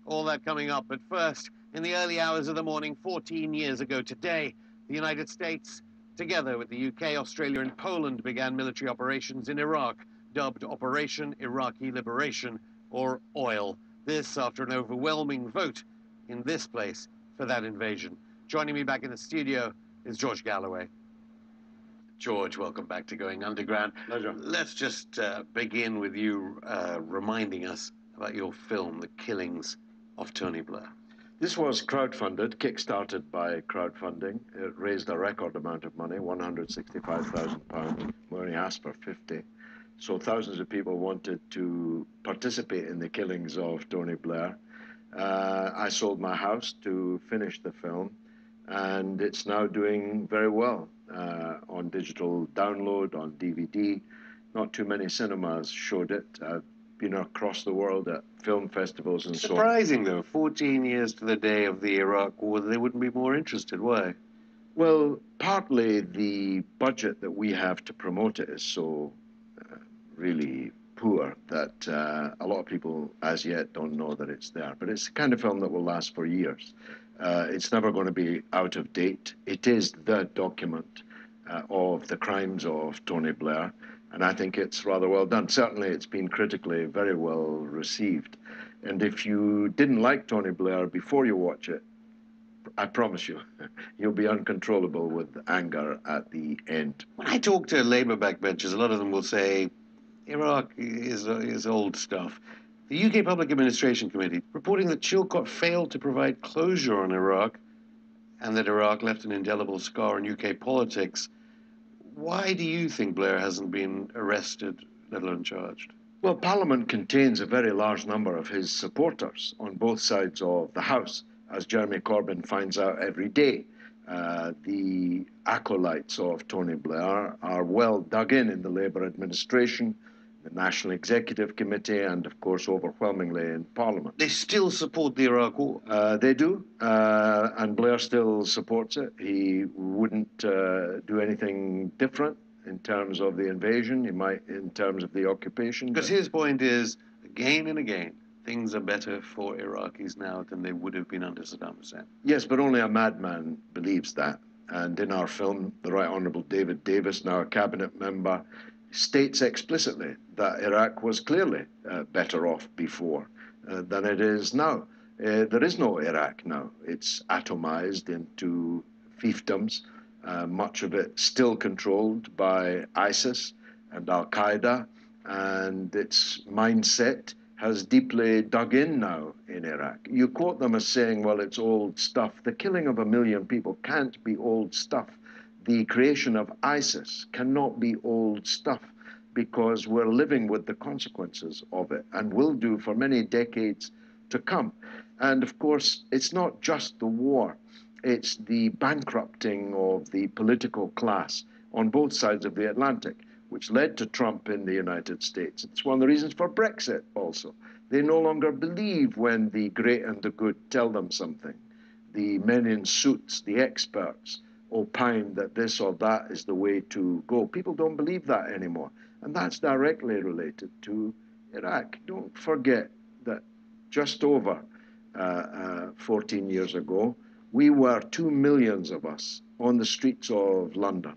All that coming up. But first, in the early hours of the morning, 14 years ago today, the United States, together with the UK, Australia, and Poland, began military operations in Iraq, dubbed Operation Iraqi Liberation, or OIL. This after an overwhelming vote in this place for that invasion. Joining me back in the studio is George Galloway. George, welcome back to Going Underground. Pleasure. Let's just begin with you reminding us about your film, The Killings of Tony Blair. This was crowdfunded, kick-started by crowdfunding. It raised a record amount of money, £165,000. We only asked for 50. So thousands of people wanted to participate in the killings of Tony Blair. I sold my house to finish the film, and it's now doing very well on digital download, on DVD. Not too many cinemas showed it. I've been across the world at film festivals and so on. Surprising, though, 14 years to the day of the Iraq War, they wouldn't be more interested. Why? Well, partly the budget that we have to promote it is so really poor that a lot of people as yet don't know that it's there. But it's the kind of film that will last for years. It's never going to be out of date. It is the document of the crimes of Tony Blair, and I think it's rather well done. Certainly it's been critically very well received. And if you didn't like Tony Blair before you watch it, I promise you, you'll be uncontrollable with anger at the end. When I talk to Labour backbenchers, a lot of them will say, Iraq is old stuff. The UK Public Administration Committee reporting that Chilcot failed to provide closure on Iraq and that Iraq left an indelible scar in UK politics. Why do you think Blair hasn't been arrested, let alone charged? Well, Parliament contains a very large number of his supporters on both sides of the House, as Jeremy Corbyn finds out every day. The acolytes of Tony Blair are well dug in the Labour administration, the National Executive Committee, and of course overwhelmingly in Parliament. They still support the Iraq War? They do, and Blair still supports it. He wouldn't do anything different in terms of the invasion. He might in terms of the occupation. Because his point is, again and again, things are better for Iraqis now than they would have been under Saddam Hussein. Yes, but only a madman believes that. And in our film, the Right Honourable David Davis, now a cabinet member, states explicitly that Iraq was clearly better off before than it is now. There is no Iraq now. It's atomized into fiefdoms, much of it still controlled by ISIS and Al-Qaeda, and its mindset has deeply dug in now in Iraq. You quote them as saying, well, it's old stuff. The killing of 1 million people can't be old stuff. The creation of ISIS cannot be old stuff because we're living with the consequences of it and will do for many decades to come. And of course, it's not just the war. It's the bankrupting of the political class on both sides of the Atlantic, which led to Trump in the United States. It's one of the reasons for Brexit also. They no longer believe when the great and the good tell them something. The men in suits, the experts, opine that this or that is the way to go. People don't believe that anymore. And that's directly related to Iraq. Don't forget that just over 14 years ago, we were 2 million of us on the streets of London.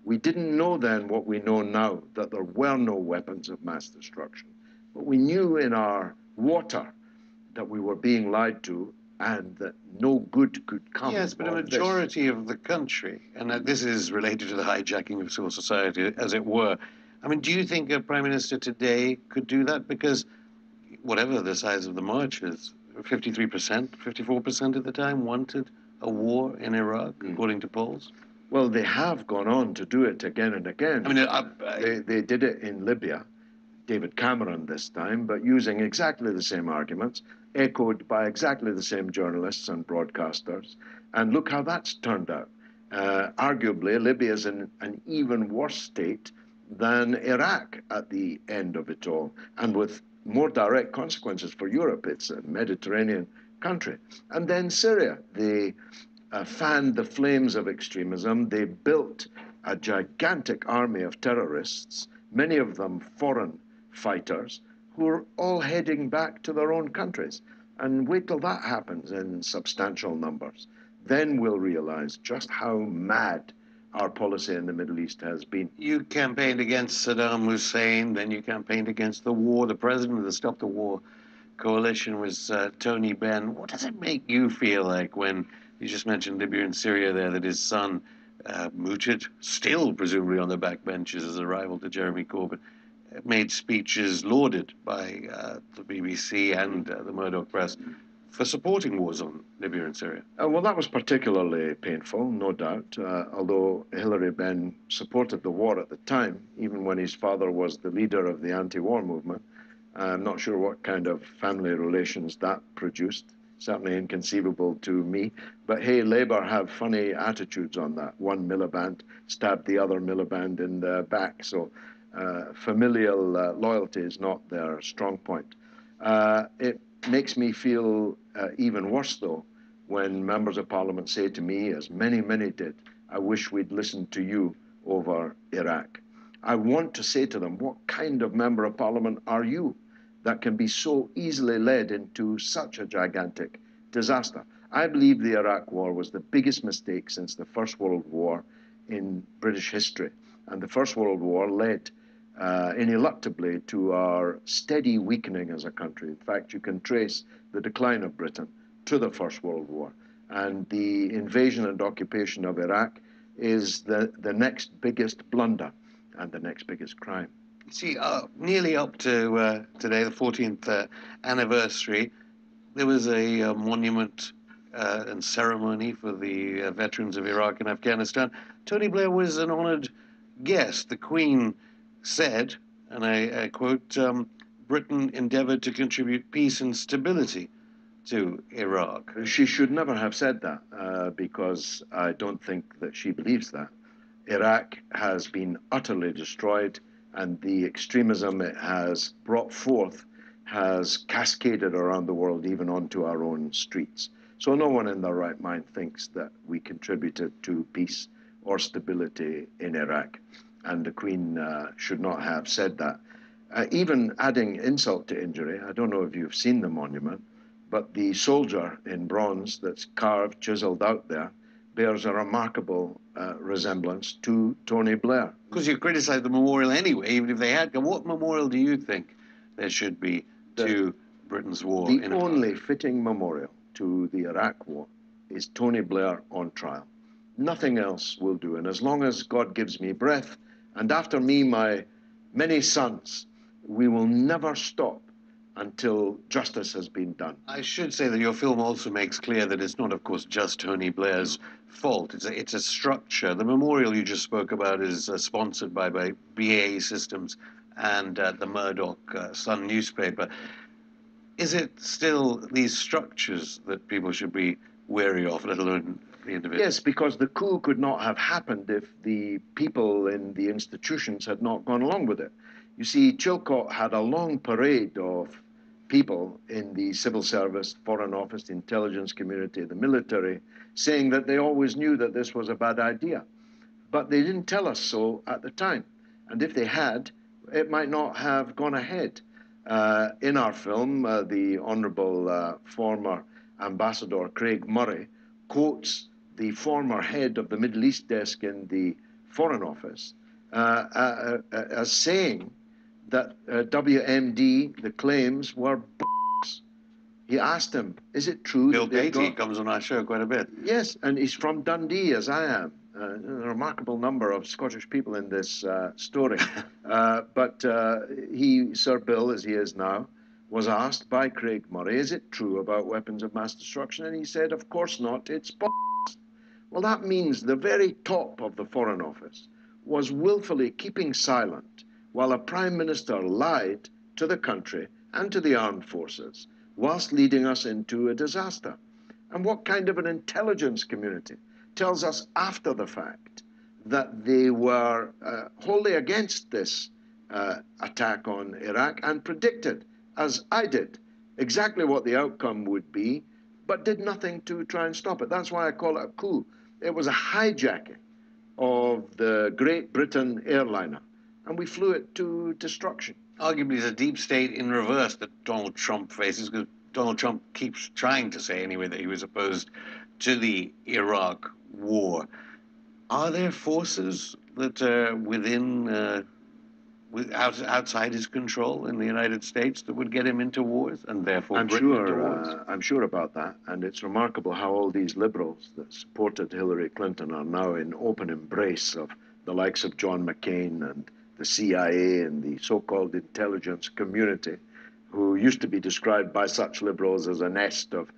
We didn't know then what we know now, that there were no weapons of mass destruction. But we knew in our water that we were being lied to and that no good could come. Yes, but a majority of the country, and this is related to the hijacking of civil society, as it were. I mean, do you think a prime minister today could do that? Because whatever the size of the march is, 53%, 54% at the time wanted a war in Iraq, according to polls. Well, they have gone on to do it again and again. I mean, they did it in Libya, David Cameron this time, but using exactly the same arguments, echoed by exactly the same journalists and broadcasters. And look how that's turned out. Arguably, Libya is in an even worse state than Iraq at the end of it all, and with more direct consequences for Europe. It's a Mediterranean country. And then Syria, they fanned the flames of extremism. They built a gigantic army of terrorists, many of them foreign fighters, who are all heading back to their own countries. And wait till that happens in substantial numbers. Then we'll realize just how mad our policy in the Middle East has been. You campaigned against Saddam Hussein, then you campaigned against the war. The president of the Stop the War coalition was Tony Blair. What does it make you feel like when you just mentioned Libya and Syria there, that his son mooted, still presumably on the backbenches as a rival to Jeremy Corbyn, made speeches lauded by the BBC and the Murdoch press for supporting wars on Libya and Syria? Well, that was particularly painful, no doubt, although Hilary Benn supported the war at the time, even when his father was the leader of the anti-war movement. I'm not sure what kind of family relations that produced, certainly inconceivable to me. But hey, Labour have funny attitudes on that. One Miliband stabbed the other Miliband in the back, so familial loyalty is not their strong point. It makes me feel even worse, though, when members of parliament say to me, as many, many did, I wish we'd listened to you over Iraq. I want to say to them, what kind of member of parliament are you that can be so easily led into such a gigantic disaster? I believe the Iraq War was the biggest mistake since the First World War in British history. And the First World War led ineluctably to our steady weakening as a country. In fact, you can trace the decline of Britain to the First World War. And the invasion and occupation of Iraq is the next biggest blunder and the next biggest crime. See, nearly up to today, the 14th anniversary, there was a monument and ceremony for the veterans of Iraq and Afghanistan. Tony Blair was an honored guest. The Queen said, and I quote, Britain endeavored to contribute peace and stability to Iraq. She should never have said that because I don't think that she believes that. Iraq has been utterly destroyed, and the extremism it has brought forth has cascaded around the world, even onto our own streets. So no one in their right mind thinks that we contributed to peace or stability in Iraq. And the Queen should not have said that. Even adding insult to injury, I don't know if you've seen the monument, but the soldier in bronze that's carved, chiseled out there, bears a remarkable resemblance to Tony Blair. Because you criticize the memorial anyway, even if they had come. What memorial do you think there should be to Britain's war in Iraq? The only fitting memorial to the Iraq war is Tony Blair on trial. Nothing else will do. And as long as God gives me breath, and after me my many sons, we will never stop until justice has been done. I should say that your film also makes clear that it's not, of course, just Tony Blair's fault. It's a structure. The memorial you just spoke about is sponsored by BAE Systems and the Murdoch Sun newspaper. Is it still these structures that people should be wary of, let alone the individual? Yes, because the coup could not have happened if the people in the institutions had not gone along with it. You see, Chilcot had a long parade of people in the civil service, foreign office, the intelligence community, the military, saying that they always knew that this was a bad idea. But they didn't tell us so at the time. And if they had, it might not have gone ahead. In our film, the Honourable former Ambassador Craig Murray quotes the former head of the Middle East desk in the Foreign Office as saying that WMD, the claims, were b****s. He asked him, is it true? Bill Beatty comes on our show quite a bit. Yes, and he's from Dundee, as I am. A remarkable number of Scottish people in this story. But Sir Bill, as he is now, was asked by Craig Murray, is it true about weapons of mass destruction? And he said, of course not, it's b****s. Well, that means the very top of the Foreign Office was willfully keeping silent while a Prime Minister lied to the country and to the armed forces whilst leading us into a disaster. And what kind of an intelligence community tells us after the fact that they were wholly against this attack on Iraq and predicted, as I did, exactly what the outcome would be, but did nothing to try and stop it. That's why I call it a coup. It was a hijacking of the Great Britain airliner, and we flew it to destruction. Arguably, it's a deep state in reverse that Donald Trump faces, because Donald Trump keeps trying to say anyway that he was opposed to the Iraq war. Are there forces that are outside his control in the United States that would get him into wars and therefore Britain into wars? I'm sure about that. And it's remarkable how all these liberals that supported Hillary Clinton are now in open embrace of the likes of John McCain and the CIA and the so-called intelligence community, who used to be described by such liberals as a nest of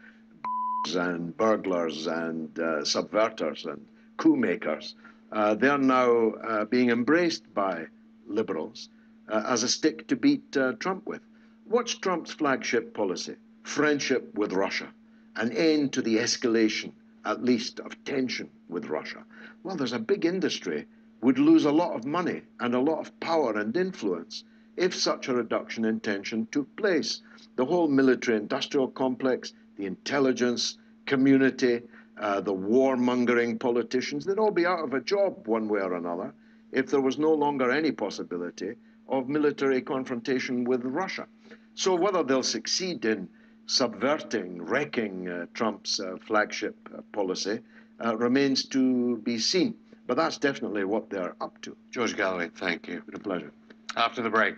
and burglars and subverters and coup makers. They're now being embraced by liberals as a stick to beat Trump with. What's Trump's flagship policy? Friendship with Russia, an end to the escalation, at least, of tension with Russia. Well, there's a big industry would lose a lot of money and a lot of power and influence if such a reduction in tension took place. The whole military-industrial complex, the intelligence community, the warmongering politicians, they'd all be out of a job one way or another if there was no longer any possibility of military confrontation with Russia. So whether they'll succeed in subverting, wrecking Trump's flagship policy remains to be seen. But that's definitely what they're up to. George Galloway, thank you. It's been a pleasure. After the break.